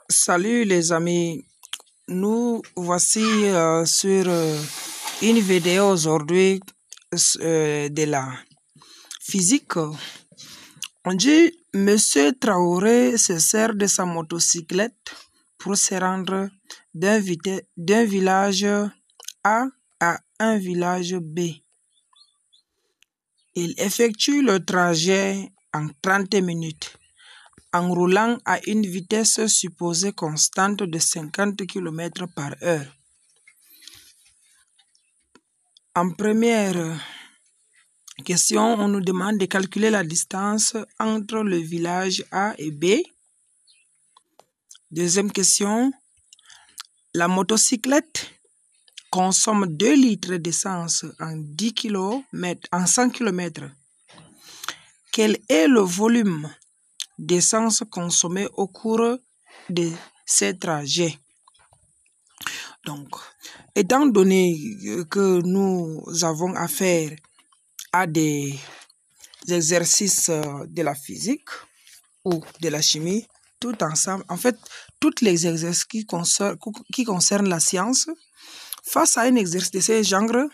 Salut les amis, nous voici sur une vidéo aujourd'hui de la physique. On dit Monsieur Traoré se sert de sa motocyclette pour se rendre d'un village A à un village B. Il effectue le trajet en 30 minutes en roulant à une vitesse supposée constante de 50 km/h. En première question, on nous demande de calculer la distance entre le village A et B. Deuxième question, la motocyclette consomme 2 litres d'essence en 100 km. Quel est le volume d'essence consommée au cours de ces trajets? Donc, étant donné que nous avons affaire à des exercices de la physique ou de la chimie, tout ensemble, en fait, tous les exercices qui concernent la science, face à un exercice de ce genre,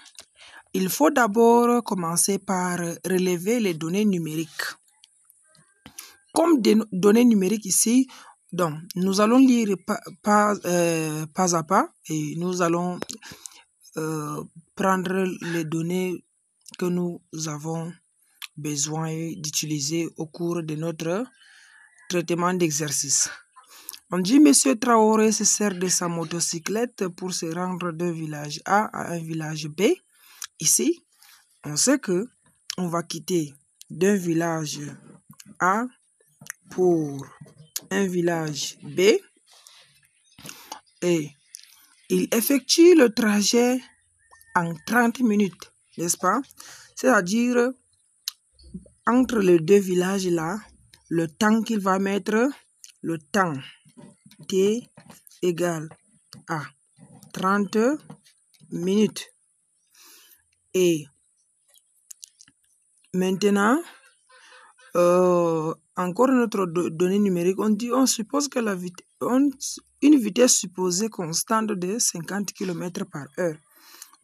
il faut d'abord commencer par relever les données numériques. Comme des données numériques ici, donc, nous allons lire pas à pas et nous allons prendre les données que nous avons besoin d'utiliser au cours de notre traitement d'exercice. On dit Monsieur Traoré se sert de sa motocyclette pour se rendre d'un village A à un village B. Ici, on sait que on va quitter d'un village A pour un village B et il effectue le trajet en 30 minutes, n'est-ce pas? C'est-à-dire, entre les deux villages là, le temps qu'il va mettre, le temps T égale à 30 minutes. Et maintenant, encore une autre donnée numérique, on suppose que une vitesse supposée constante de 50 km/h.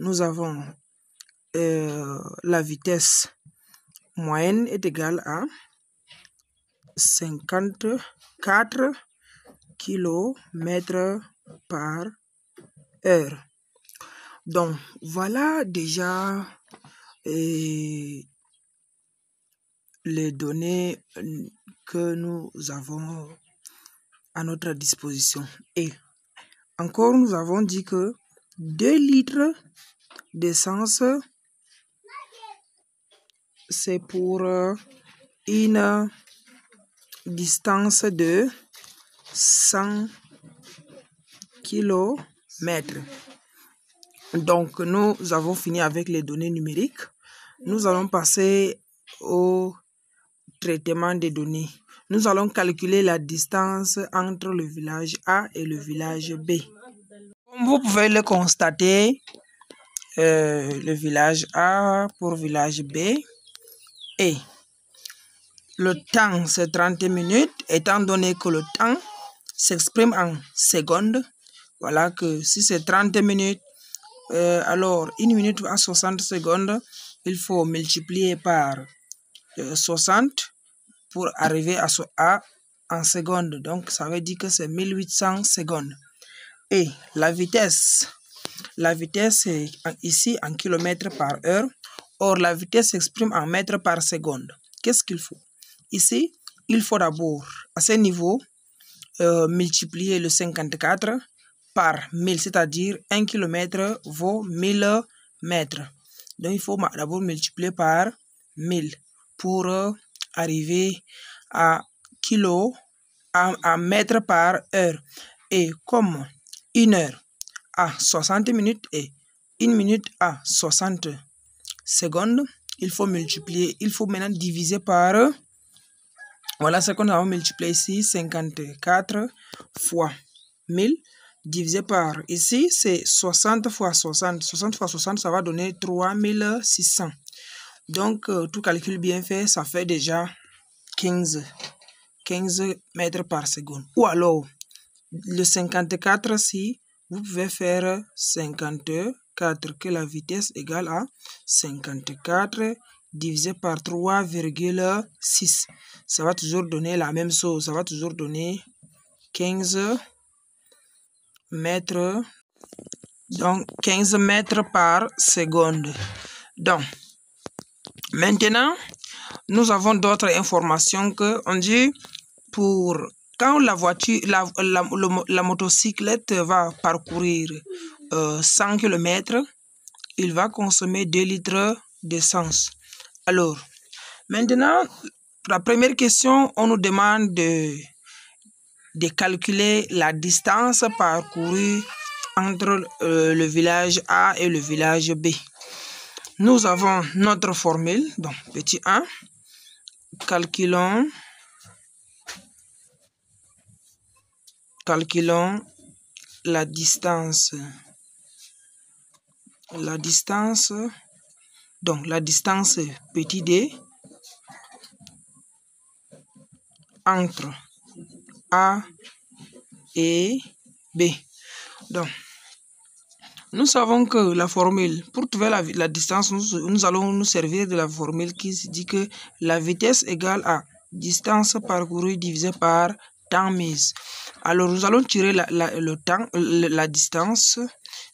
Nous avons la vitesse moyenne est égale à 54 km/h. Donc, voilà déjà les données que nous avons à notre disposition. Et encore, nous avons dit que 2 litres d'essence, c'est pour une distance de 100 km. Donc, nous avons fini avec les données numériques. Nous allons passer au traitement des données. Nous allons calculer la distance entre le village A et le village B. Comme vous pouvez le constater, le village A pour village B et le temps c'est 30 minutes, étant donné que le temps s'exprime en secondes. Voilà que si c'est 30 minutes, alors 1 minute à 60 secondes, il faut multiplier par 60 pour arriver à A en secondes. Donc, ça veut dire que c'est 1800 secondes. Et la vitesse est ici en km/h. Or, la vitesse s'exprime en mètres par seconde. Qu'est-ce qu'il faut? Ici, il faut d'abord, à ce niveau, multiplier le 54 par 1000, c'est-à-dire 1 km vaut 1000 mètres. Donc, il faut d'abord multiplier par 1000 pour arriver à mètres par heure. Et comme 1 heure à 60 minutes et 1 minute à 60 secondes, il faut maintenant diviser par, voilà ce qu'on a multiplié ici, 54 fois 1000, divisé par, ici c'est 60 fois 60, 60 fois 60, ça va donner 3600. Donc, tout calcul bien fait, ça fait déjà 15 15 mètres par seconde. Ou alors, le 54, si vous pouvez faire 54, que la vitesse égale à 54 divisé par 3,6. Ça va toujours donner la même chose. Ça va toujours donner 15 mètres. Donc, 15 mètres par seconde. Donc, maintenant, nous avons d'autres informations que on dit pour quand la voiture, la motocyclette va parcourir 100 km, il va consommer 2 litres d'essence. Alors, maintenant, la première question, on nous demande de calculer la distance parcourue entre le village A et le village B. Nous avons notre formule, donc petit 1, calculons la distance. Donc la distance petit d entre A et B. Donc, nous savons que la formule, pour trouver la distance, nous allons nous servir de la formule qui dit que la vitesse égale à distance parcourue divisé par temps mis. Alors, nous allons tirer la distance,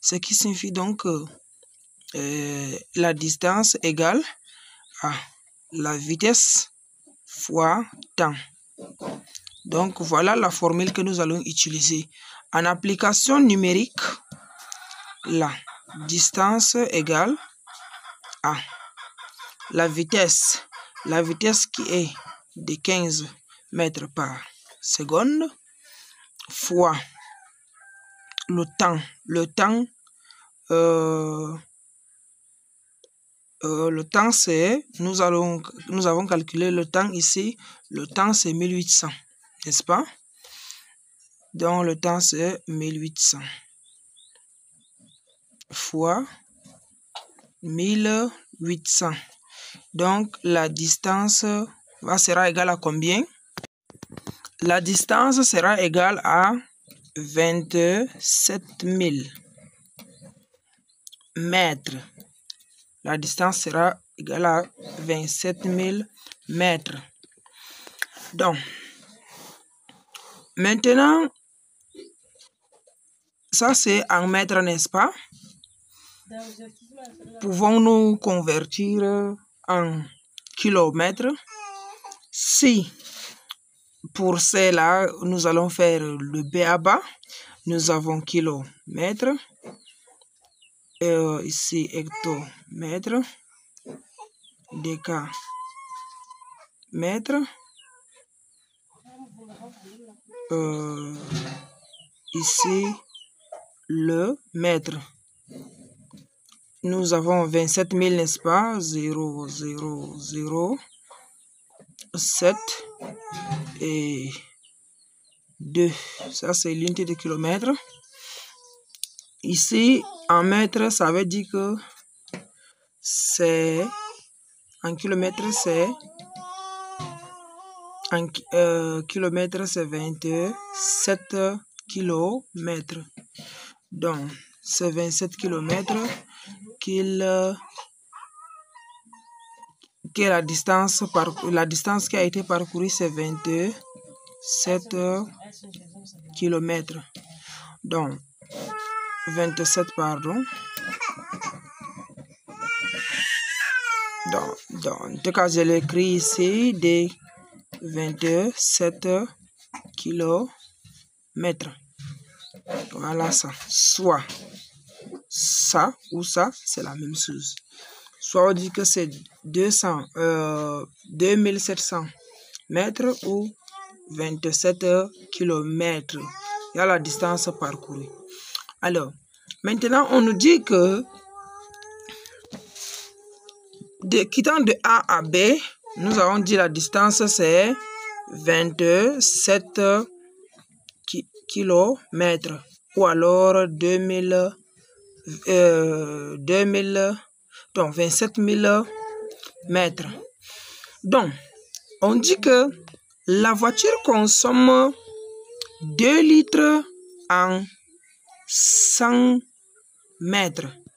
ce qui signifie donc que la distance égale à la vitesse fois temps. Donc, voilà la formule que nous allons utiliser. En application numérique, la distance égale à la vitesse qui est de 15 mètres par seconde fois le temps. Le temps c'est, nous avons calculé le temps ici, le temps c'est 1800, n'est-ce pas? Donc le temps c'est 1800 fois 1800. Donc la distance sera égale à combien? La distance sera égale à 27 000 mètres. La distance sera égale à 27 000 mètres. Donc, maintenant, ça c'est en mètres, n'est-ce pas? Pouvons-nous convertir en kilomètres? Si, pour cela, nous allons faire le B.A.B.A. Nous avons kilomètres. Ici, hectomètre, décamètre, ici, le mètre. Nous avons 27 000, n'est-ce pas? 0, 0, 0, 7 et 2. Ça, c'est l'unité de kilomètre. Ici, en mètres, ça veut dire que c'est en kilomètres, c'est kilomètre, c'est 27 kilomètres. Donc, c'est 27 kilomètres la distance qui a été parcourue, c'est 27 kilomètres. Donc, 27, pardon. Donc, en tout cas, je l'écris ici, des 27 kilomètres. Voilà ça. Soit ça ou ça, c'est la même chose. Soit on dit que c'est 2700 mètres ou 27 kilomètres. Il y a la distance parcourue. Alors, maintenant, on nous dit que quittant de A à B, nous avons dit la distance c'est 27 kilomètres ou alors 27 000 mètres. Donc, on dit que La voiture consomme 2 litres en 100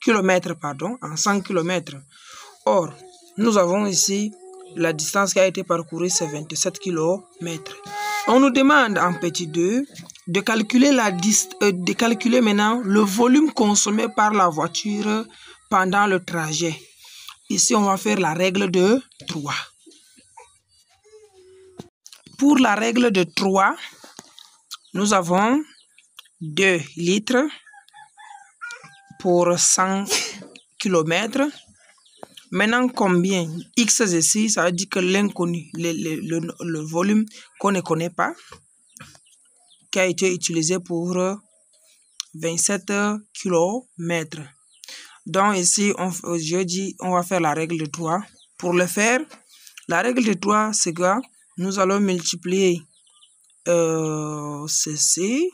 kilomètres, en 100 km. Or, nous avons ici la distance qui a été parcourue, c'est 27 km. On nous demande en petit 2 de calculer maintenant le volume consommé par la voiture pendant le trajet. Ici, on va faire la règle de 3. Pour la règle de 3, nous avons 2 litres pour 100 km. Maintenant, combien? X ici, ça veut dire que l'inconnu, le volume qu'on ne connaît pas, qui a été utilisé pour 27 km. Donc ici, je dis, on va faire la règle de 3. Pour le faire, la règle de 3, c'est que nous allons multiplier ceci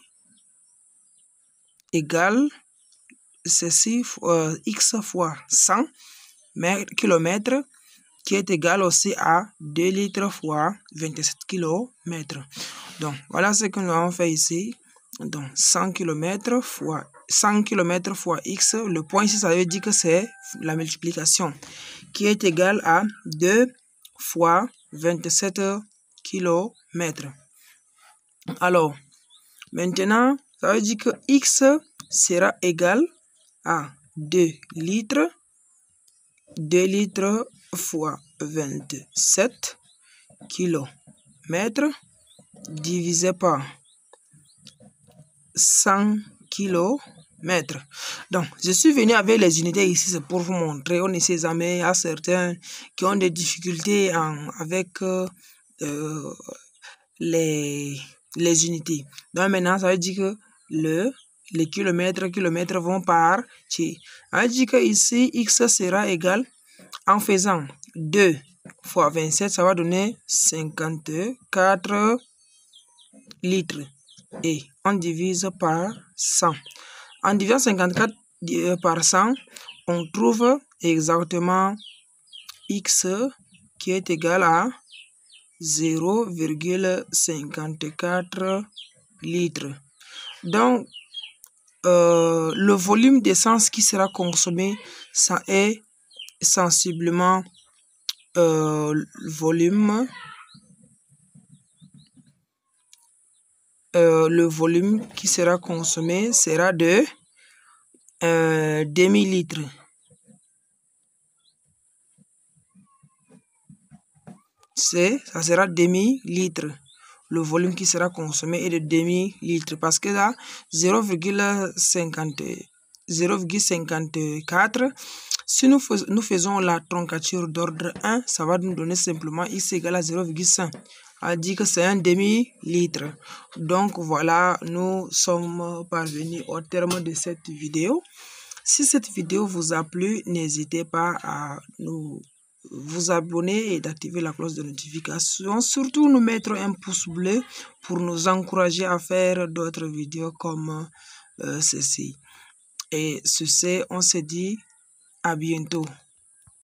égale ceci x fois 100 km, qui est égal aussi à 2 litres fois 27 km. Donc, voilà ce que nous avons fait ici. Donc, 100 km fois x, le point ici, ça veut dire que c'est la multiplication, qui est égale à 2 fois 27 km. Alors, maintenant, ça veut dire que x sera égal à 2 litres fois 27 km divisé par 100 km. Donc, je suis venu avec les unités ici, c'est pour vous montrer. On ne sait jamais, il y a certains qui ont des difficultés avec les unités. Donc, maintenant, ça veut dire que les kilomètres vont par T. Ça veut dire que ici, x sera égal, en faisant 2 fois 27, ça va donner 54 litres. Et on divise par 100. En divisant 54 par 100, on trouve exactement x qui est égal à 0,54 litres. Donc, le volume d'essence qui sera consommé, ça est sensiblement le volume qui sera consommé sera de demi-litre. Ça sera demi-litre. Le volume qui sera consommé est de demi-litre parce que là, 0,54. Si nous faisons la troncature d'ordre 1, ça va nous donner simplement x égale à 0,5. On dit que c'est un demi-litre. Donc voilà, nous sommes parvenus au terme de cette vidéo. Si cette vidéo vous a plu, n'hésitez pas à vous abonner et d'activer la cloche de notification. Surtout, nous mettre un pouce bleu pour nous encourager à faire d'autres vidéos comme ceci. Et ceci, on se dit à bientôt.